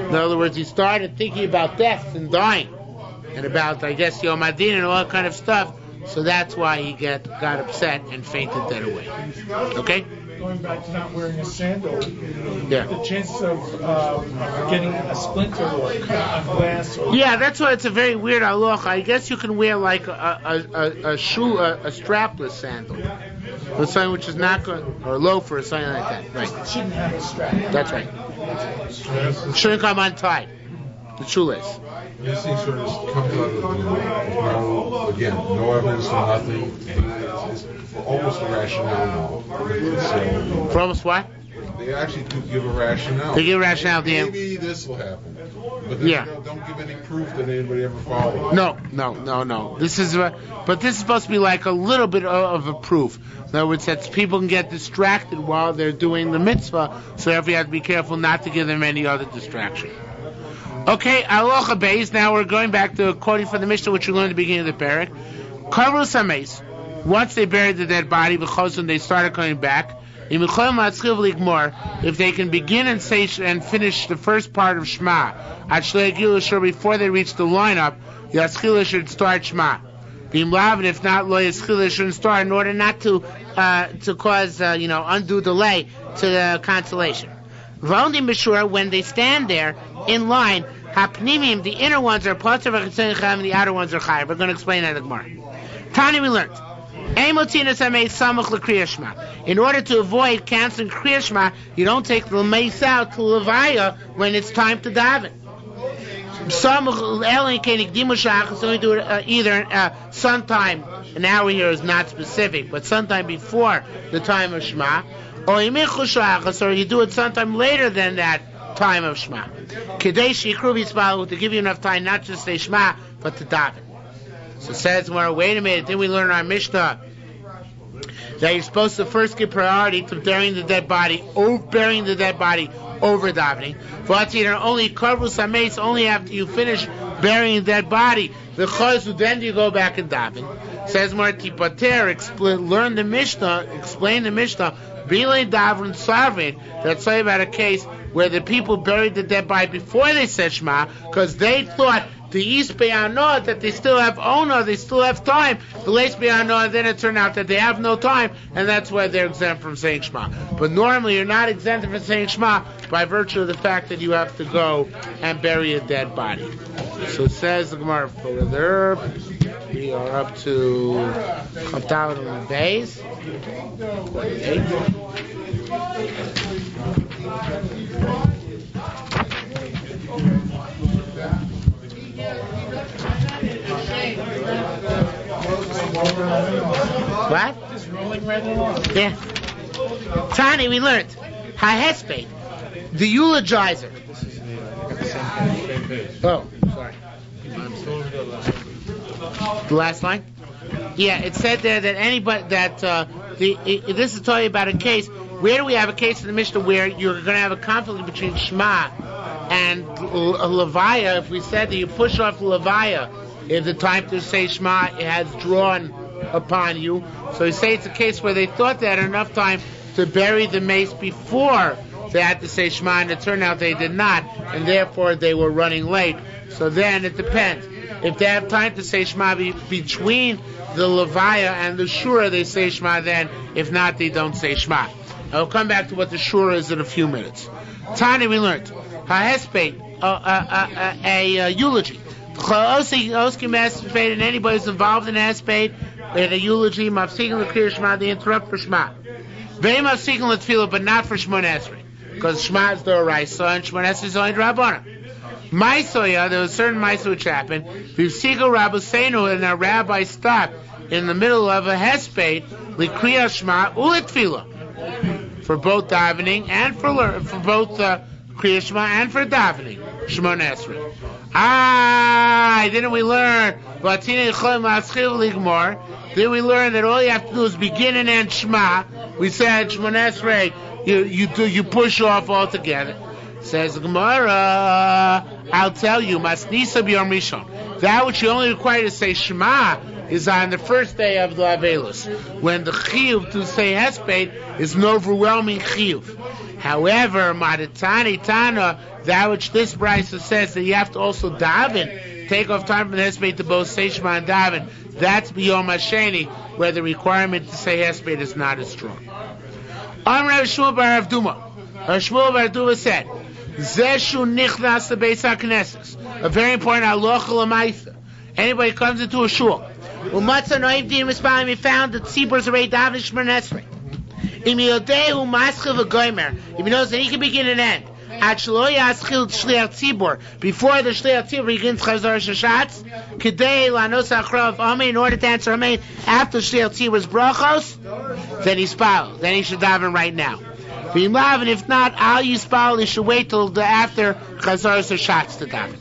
In other words, he started thinking about death and dying, and about, I guess, Yom Adin and all that kind of stuff. So that's why he got upset and fainted dead away. Okay? Going back to not wearing a sandal, yeah. The chances of getting a splinter or cut on glass. Yeah, that's why it's a very weird halacha. I guess you can wear like a strapless sandal, or something which is not good, or a loafer or something like that. Right. It shouldn't have a strap. That's right. It shouldn't come untied. The shoelace. This thing sort of comes out of the blue. No evidence for nothing. It's almost a rationale now. For almost what? They actually do give a rationale. They give a rationale. Maybe this will happen. But they don't give any proof that anybody ever followed. No. This is supposed to be like a little bit of a proof. In other words, that people can get distracted while they're doing the mitzvah, so therefore you have to be careful not to give them any other distraction. Okay, Aloha Beis. Now we're going back to a quoting from the Mishnah, which we learned at the beginning of the parak. Karvus Hameis. Once they buried the dead body, and they started coming back. If they can begin and say and finish the first part of Shema, before they reach the lineup, Yaschila should start Shema. And if not, Lo Yaschila shouldn't start in order not to cause undue delay to the consolation. When they stand there in line, Hapnimim, the inner ones are Potter and the outer ones are Chayav. We're going to explain that in the Gemara. Tani, we learned. In order to avoid canceling Kriya Shema, you don't take the mace out to Levaya when it's time to daven. So we do it either sometime, an hour here is not specific, but sometime before the time of Shema, or you do it sometime later than that time of Shema. To give you enough time not just to say Shema, but to daven. So it says, well, wait a minute, then we learn our Mishnah that you're supposed to first give priority to burying the dead body over davening. Only after you finish burying the dead body, then you go back and daven. Says Marti Pater, learn the Mishnah, explain the Mishnah, that's say about a case where the people buried the dead body before they said Shema, because they thought the East Be'anah that they still have Ona, they still have time. The East Be'anah, then it turned out that they have no time, and that's why they're exempt from saying Shema. But normally you're not exempt from saying Shema by virtue of the fact that you have to go and bury a dead body. So it says the Gemara further. We are up to Chaptav and Beis. What? Just rolling right along. Yeah. Tani, we learned. Ha-hesped, the eulogizer. Oh, sorry. The last line? Yeah, it said there that anybody this is talking about a case. Where do we have a case in the Mishnah where you're going to have a conflict between Shema and Levaya? If we said that you push off Levaya, if the time to say Shema has drawn upon you, so you say it's a case where they thought they had enough time to bury the mace before they had to say Shema, and it turned out they did not, and therefore they were running late. So then it depends. If they have time to say Shema between the Levaya and the shiur, they say Shema then. If not, they don't say Shema. I'll come back to what the shiur is in a few minutes. Tani, we learned. Ha-hesped, a eulogy. And anybody who's involved in a hesped, in a eulogy, mafsikin l'kriyas Shema, they interrupt for Shema. Very mafsikin l'tefillah, but not for Shmoneh Esrei, because Shema is the Oraisa and Shmoneh Esrei is only the Rabbanan. Maisoya, there was a certain Maisa which happened. V'vsigo Rabbeinu, and a rabbi stopped in the middle of a hesped l'kriyas Shema u'letefillah, for both davening and for both kriyas Shema and for davening Shmoneh Esrei. Didn't we learn? Didn't we learn that all you have to do is begin and end Shema? We said Shmoneh Esrei, you push off altogether. Says the Gemara, I'll tell you, Masnisa b'yom Rishon. That which you only require to say Shema is on the first day of the Avelus, when the chiyuv to say hesped is an overwhelming chiyuv. However, Madatani Tana, that which this brisa says that you have to also daven, take off time from the hesped to both say Shema and daven, that's b'yom hasheni, where the requirement to say hesped is not as strong. Amar Shmuel bar Rav Duma. Shmuel bar Duma said, Zeshu nichnas lebeis hakneses. A very important halacha l'maisa. Anybody comes into a shul, u'matzah noim din mispalim, he found that tzibur is already davening Shmoneh Esrei. Im yodehu maschil v'goymer, if he knows that he can begin and end. At shlo yaschil shliach tzibur, before the shliach tzibur begins chazar shashatz, kedei lanos achrav amen, in order to answer amen after shliach tzibur's brachos, then he's spal. Then he should daven right now. And if not, al yispal, he should wait till after chazar shashatz to daven.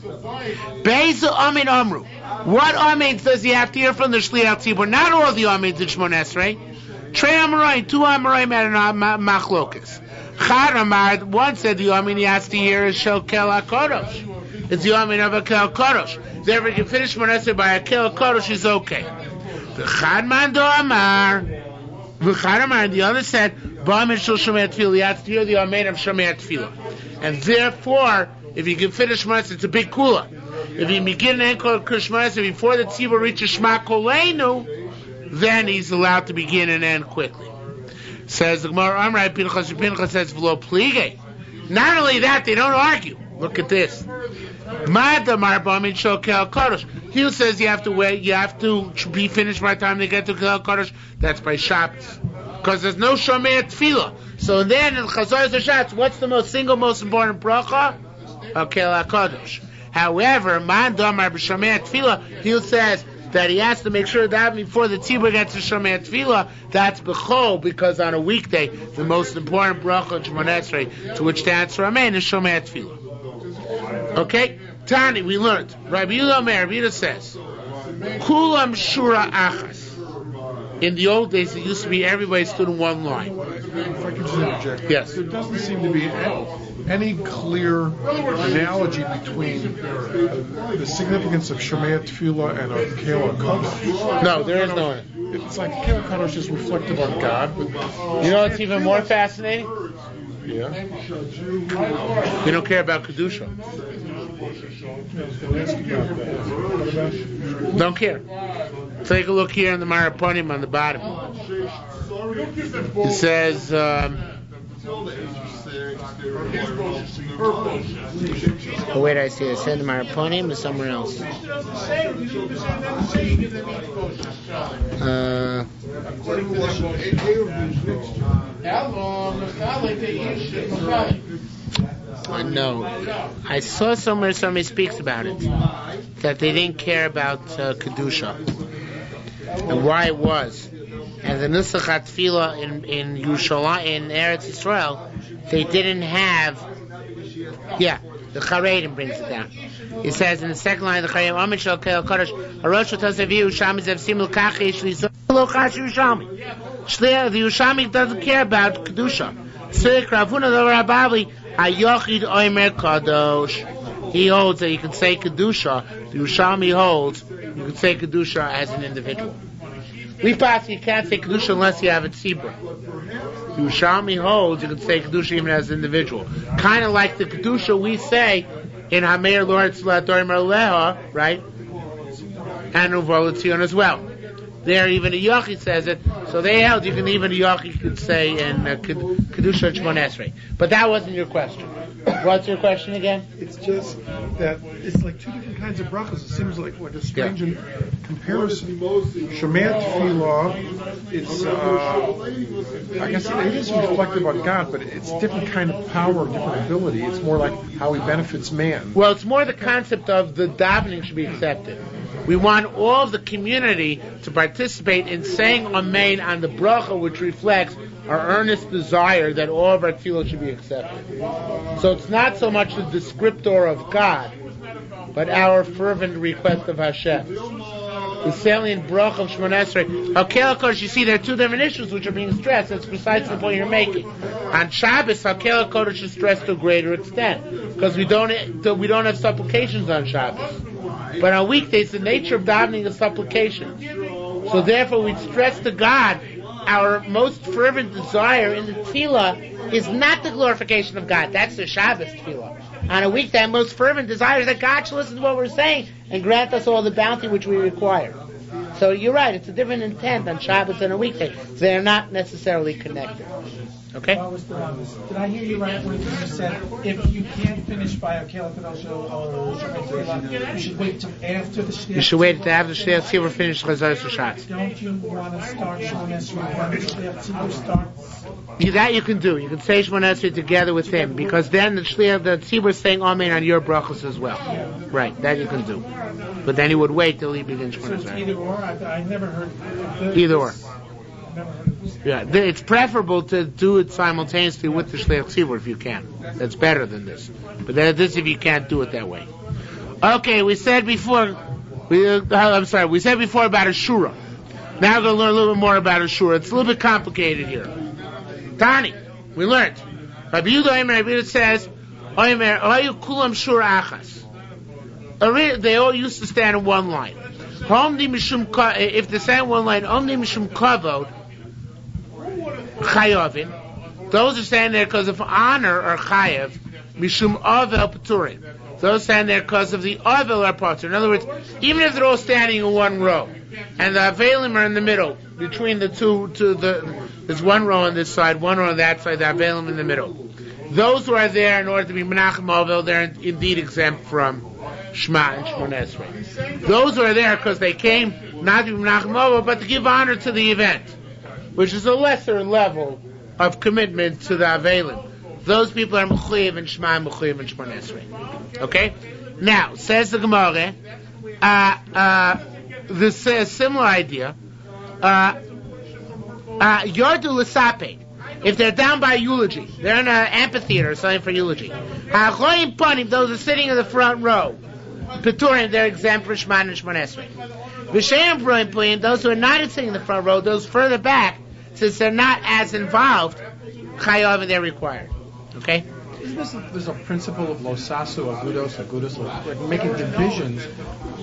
Beis amen amru. What amens does he have to hear from the shliach tzibur? Not all the amens in Shmoneh Esrei. Trei amaroim, 2 amaroim at machlokas. Chad amar, one said the amen he has to hear is shel kel hakodosh. It's the amen of a kel kodosh. Therefore, you can finish Shmoneh Esrei by a kel kodosh is okay. The Chad man do amar. The other said, Ba'amin shel Shomei Tefillah, you have to hear the Amen of Shomei Tefillah. And therefore, if you can finish Shema, it's a big kula. If you begin and end Shema before the tzibur reaches Shema Koleinu, then he's allowed to begin and end quickly. Says the Gemara, Amrai Pinchas says v'lo plige. Not only that, they don't argue. Look at this. He says you have to wait. You have to be finished by the time they get to Kel Kodesh. That's by Shabbos, because there's no Shomei Tefillah. So then in Chazor Zashatz, what's the most important bracha? Kel Kodesh. However, Man Damar b'Shomei Tefillah, he says that he has to make sure that before the tzibur gets to Shomei Tefillah, that's b'chol, because on a weekday the most important bracha of Shmoneh Esrei to which to answer Amen is Shomei Tefillah. Okay, Tani, we learned. Rabbi Yehuda says, Kulam Shura Achas. In the old days, it used to be everybody stood in one line. If I could just interject. Yes. There doesn't seem to be any clear analogy between the significance of Shomei Tefillah and of Kel Kodesh. No, there is no. It's like Kel Kodesh is reflective on God. But you know what's even more fascinating? Yeah. We don't care about Kedusha. Don't care. Take a look here in the Maraponim on the bottom. It says, oh wait, I see it. It said the Maraponim or somewhere else. No, I saw somewhere somebody speaks about it, that they didn't care about Kedusha and why it was. And the Nusach HaTfilah in Yerushalmi, in Eretz Yisrael, they didn't have. Yeah, the Charedim brings it down. It says in the second line of the Charedim, Amen Shel Kel Kodesh, Arosh Otasev Yerushalmi Zev Simul Kachi Shli Lo Chash Yerushalmi. The Yerushalmi doesn't care about Kedusha. Sir Kravuna the Rabbi Hayochid Omer Kadosh. He holds that you can say Kedusha. The Yerushalmi holds you can say Kedusha as an individual. We pass you can't say Kedusha unless you have a tzibur. The Yerushalmi holds you can say Kedusha even as an individual. Kind of like the Kedusha we say in Hameir Loretz Latorim Leha, right? And Uvolatzion as well. There, even a Yochi says it, so they held you can even a Yochi could say in Kedusha Shmoneh Esrei. But that wasn't your question. What's your question again? It's just that it's like two different kinds of brachas. It seems like a strange comparison. Shomei Tefillah, it's I guess it is reflective on God, but it's a different kind of power, different ability. It's more like how he benefits man. Well, it's more the concept of the davening should be accepted. We want all of the community to participate in saying Amen on the bracha, which reflects our earnest desire that all of our tefillah should be accepted. So it's not so much the descriptor of God, but our fervent request of Hashem. The salient bracha of Shmoneh Esrei. Hakel Kodesh, you see there are two different issues which are being stressed. That's precisely the point you're making. On Shabbos, Hakel Kodesh is stressed to a greater extent because we don't have supplications on Shabbos. But on weekdays, the nature of davening is supplication. So therefore, we stress to God our most fervent desire in the tefillah is not the glorification of God. That's the Shabbos tefillah. On a weekday, our most fervent desire is that God should listen to what we're saying and grant us all the bounty which we require. So you're right, it's a different intent on Shabbos and a weekday. They're not necessarily connected. Okay? Did I hear you right when you said if you can't finish by a Kel Kodesh or Shomei, you should wait till after the Shliach? You should wait till after the Shliach Tzibur finishes Chazar Shashatz. Don't you want to start Shmoneh Esrei when the Shliach Tzibur starts? That you can do. You can say Shmoneh Esrei together with him, because then the Tzibur is saying Amen on your brachos as well. Yeah. Right, that you can do. But then he would wait till he begins Shmoneh Esrei. So it's either or? I never heard. Either or. Yeah, it's preferable to do it simultaneously with the Shliach Tzibur if you can. That's better than this. But this if you can't do it that way. Okay, we said before about a shura. Now we're going to learn a little bit more about a shura. It's a little bit complicated here. Tani, we learned. Rabbi Yehuda says, Oyu kulam shura achas. They all used to stand in one line. If they stand in one line, Omni mishum kavod chayovin. Those are standing there because of honor or chayev, mishum avel paturim. Those standing there because of the avel or patur. In other words, even if they're all standing in one row, and the avelim are in the middle, between the two, there's one row on this side, one row on that side, the avelim in the middle. Those who are there in order to be menachem avel, they're indeed exempt from Shema and Shmoneh Esrei. Those who are there because they came not to be menachem avel, but to give honor to the event, which is a lesser level of commitment to the avelim. Those people are mechuyev and Shema and mechuyev and Shmoneh Esrei. Okay? Now, says the Gemara, this is a similar idea. Yardu l'sape. If they're down by eulogy, they're in an amphitheater or something for eulogy. Ha'choyim panim, those are sitting in the front row. Peturim, they're exempt for Shema and Shmoneh Esrei. V'sheim proim panim, those who are not sitting in the front row, those further back, since they're not as involved, chayav, they're required. Okay? There's a principle of losasu, agudos, like making divisions.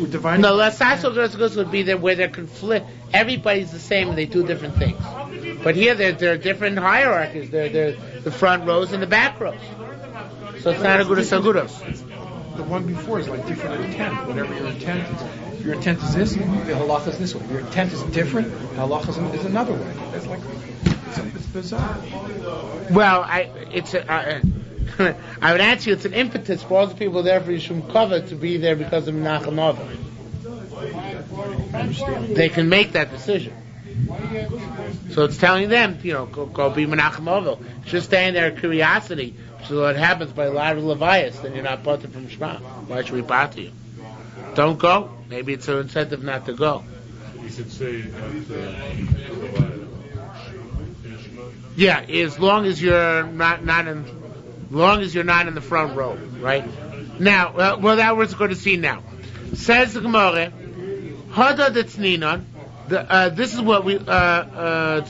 Dividing. No, losasu, agudos would be there where they're conflict. Everybody's the same and they do different things. But here there are different hierarchies. They're the front rows and the back rows. So it's not agudos. The one before is like different intent. Whatever your intent is. If your intent is this, the halacha is this way. If your intent is different, the halacha is another way. It's like it's bizarre. Well, I would answer you, it's an impetus for all the people there for Yishum Kavod to be there because of Menachem Avil. They can make that decision. So it's telling them, go be Menachem Avil. Just staying there in curiosity, which is what happens by a lot of Levias, then you're not parted from Shema. Why should we bother you? Don't go. Maybe it's an incentive not to go. You should say yeah, as long as you're not in the front row, right? Now, well, that we're going to see now. Says the Gemara, Hada Detzninon. This is what we Hada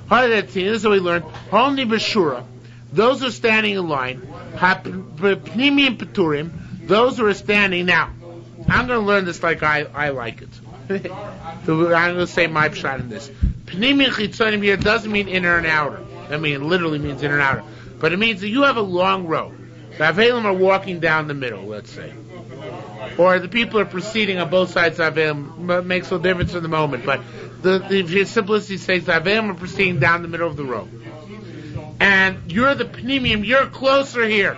Detzninon. This is what we learned. Holni Beshura. Those who are standing in line. Pnimim Peturim. Those who are standing now. I'm going to learn this like I like it. So I'm going to say my pshat in this. Pnimim Chitzonim here doesn't mean inner and outer. I mean, it literally means inner and outer. But it means that you have a long row. The Avelim are walking down the middle, let's say. Or the people are proceeding on both sides of Avelim. It makes no difference in the moment. But the simplicity says the Avelim are proceeding down the middle of the row. And you're the Pnimium, you're closer here.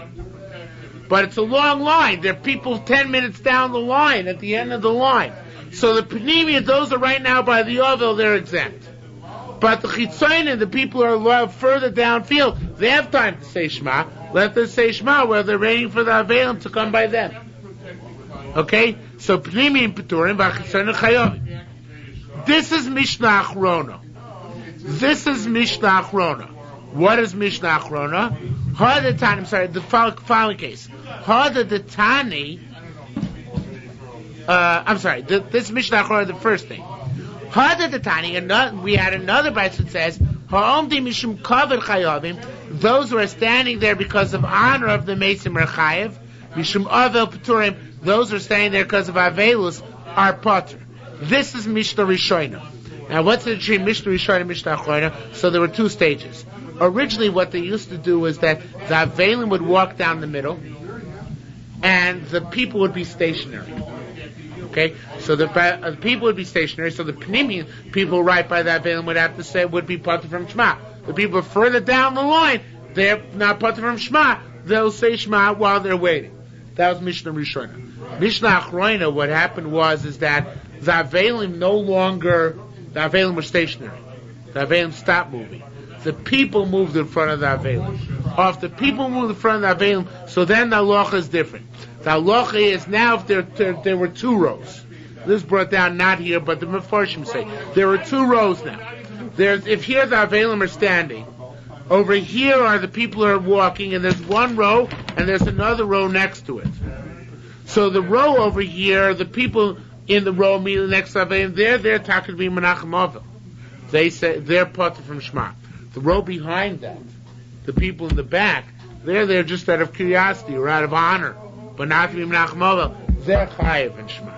But it's a long line. There are people 10 minutes down the line, at the end of the line. So the Pnimium, those are right now by the Ovel, they're exempt. But the Chitzonim, the people who are further downfield, they have time to say Shema. Let them say Shema while they're waiting for the Avelim to come by them. Okay? So, Pnimim Peturim, V'Chitzonim Chayovim. This is Mishnah Achrona. What is Mishnah Achrona? The following case. This is Mishnah Achrona, the first thing. We had another verse that says, those who are standing there because of honor of the Meisim Rechayev, Mishum Avel Peturim, those who are standing there because of Avelus are Potter. This is Mishnah Rishona. Now, what's the between Mishnah Rishona and Mishnah Achrona? So there were two stages. Originally, what they used to do was that the Avelim would walk down the middle, and the people would be stationary. Okay, so the people would be stationary. So the Pnimian people right by that Avelim would have to say would be parted from Shema. The people further down the line, they're not parted from Shema. They'll say Shema while they're waiting. That was Mishnah Rishona. Mishnah Achrona, what happened was that the Avelim the Avelim were stationary. The Avelim stopped moving. The people moved in front of the Avelim. If the people moved in front of the Avelim, so then the halacha is different. The halacha is now if there were two rows. This is brought down not here, but the Mefarshim say there are two rows now. If here the Avelim are standing, over here are the people who are walking, and there's one row, and there's another row next to it. So the row over here, the people in the row immediately next to Avelim, they're talking to be Menachem Avil. They say they're parted from Shema. The row behind that, the people in the back, they're there just out of curiosity or out of honor, but not to be Menachem Avil. They're Chayev and Shema.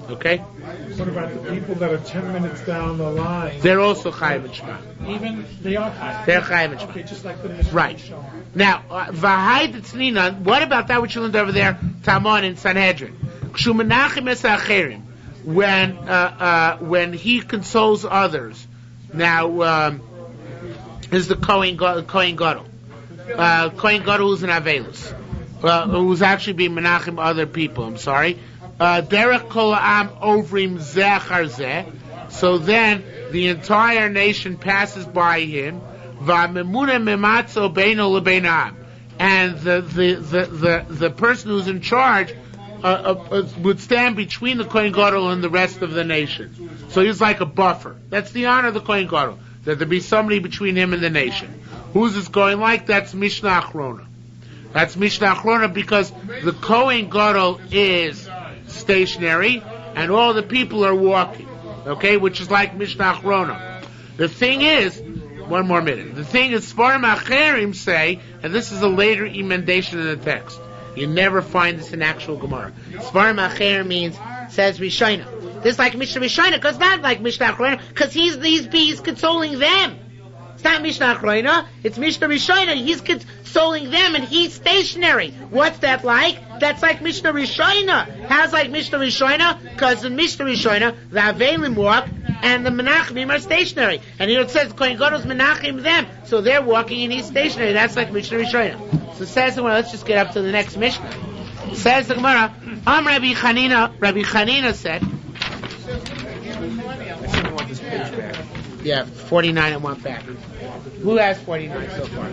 Okay? What about the people that are 10 minutes down the line? They're also Chayiv and Shema. Even they are Chayiv. They're Chayiv and Shema. Okay, just like the Mishnah. Right. Now, Vahai Tzninan, what about that which you learned over there, Tamon in Sanhedrin? Kshumenachem es acherim, when he consoles others. Now, is the Kohen Gadol. Kohen Gadol who's an Avelus. Who's actually being Menachem other people, I'm sorry. Derech kol ha'am ovrim zeh achar zeh. So then the entire nation passes by him. Va'memuna mematzo beino lebein ha'am. And the person who's in charge would stand between the Kohen Gadol and the rest of the nation. So he's like a buffer. That's the honor of the Kohen Gadol, that there be somebody between him and the nation. Who's this going like? That's Mishnah Achrona. That's Mishnah Achrona because the Kohen Gadol is stationary and all the people are walking. Okay, which is like Mishnah Achrona. The thing is, one more minute. The thing is, Sfarim Acherim say, and this is a later emendation in the text. You never find this in actual Gemara. Sfarim Acherim means, says Rishayna. This is like Mishnah Rishayna, because not like Mishnah Achrona, because he's consoling them. It's not Mishnah Achrona, it's Mishnah Rishayna. He's consoling them and he's stationary. What's that like? That's like Mishnah Rishayna. How's like Mishnah Rishayna? Because in Mishnah Rishayna, the Avelim walk and the Menachim are stationary. And here it says, Kohen Gadol's Menachim them. So they're walking and he's stationary. That's like Mishnah Rishayna. So says the Gemara, let's just get up to the next Mishnah. Says the Gemara, Rabbi Chanina said, yeah, 49 I want back. Who has 49 so far?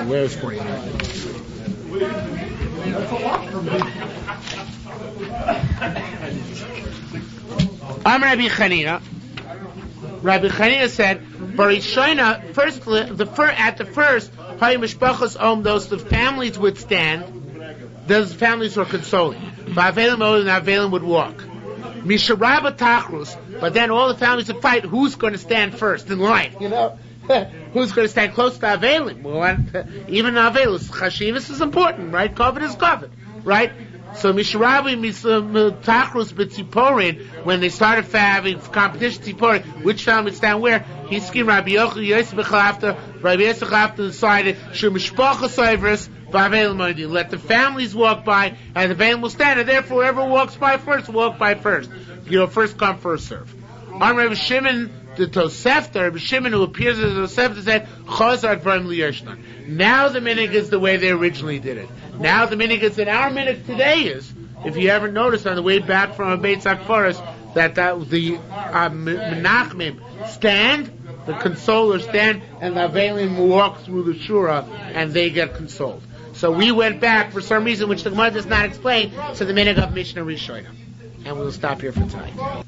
Where's 49? I'm Rabbi Chanina. Rabbi Chanina said, Barishaina, at the first, Hay Mishpachos Om, those the families would stand, those families were consoling. Va'avelim and Avelim would walk. Misharaba Tachrus, but then all the families would fight who's going to stand first in line, you know? Who's going to stand close to Avelim? Even Avelus, Chashivas is important, right? Kovet is Kovet, right? So Mishrabi Tachrus B'Tziporin, when they started having competition Tziporin, which family would stand where? He schemed Rabbi Yochanan Yosef B'Chalafta, Rabbi Yosef B'Chalafta decided, Shemishpachas Oivers, let the families walk by, and the van will stand, and therefore whoever walks by first, walk by first. You know, first come, first serve. On Rabbi Shimon, the Tosefta, Rabbi Shimon, who appears as a Tosefta, said, Chazar Dvarim Liyashnan. Now the minhag is the way they originally did it. Now the minhag is that our minhag today is, if you ever noticed on the way back from a Beit Forest, that the Menachmim stand, the consolers stand, and the Avelim walk through the Shura, and they get consoled. So we went back for some reason which the Gemara does not explain to the minhag of Mishnah Rishonah. And we'll stop here for tonight.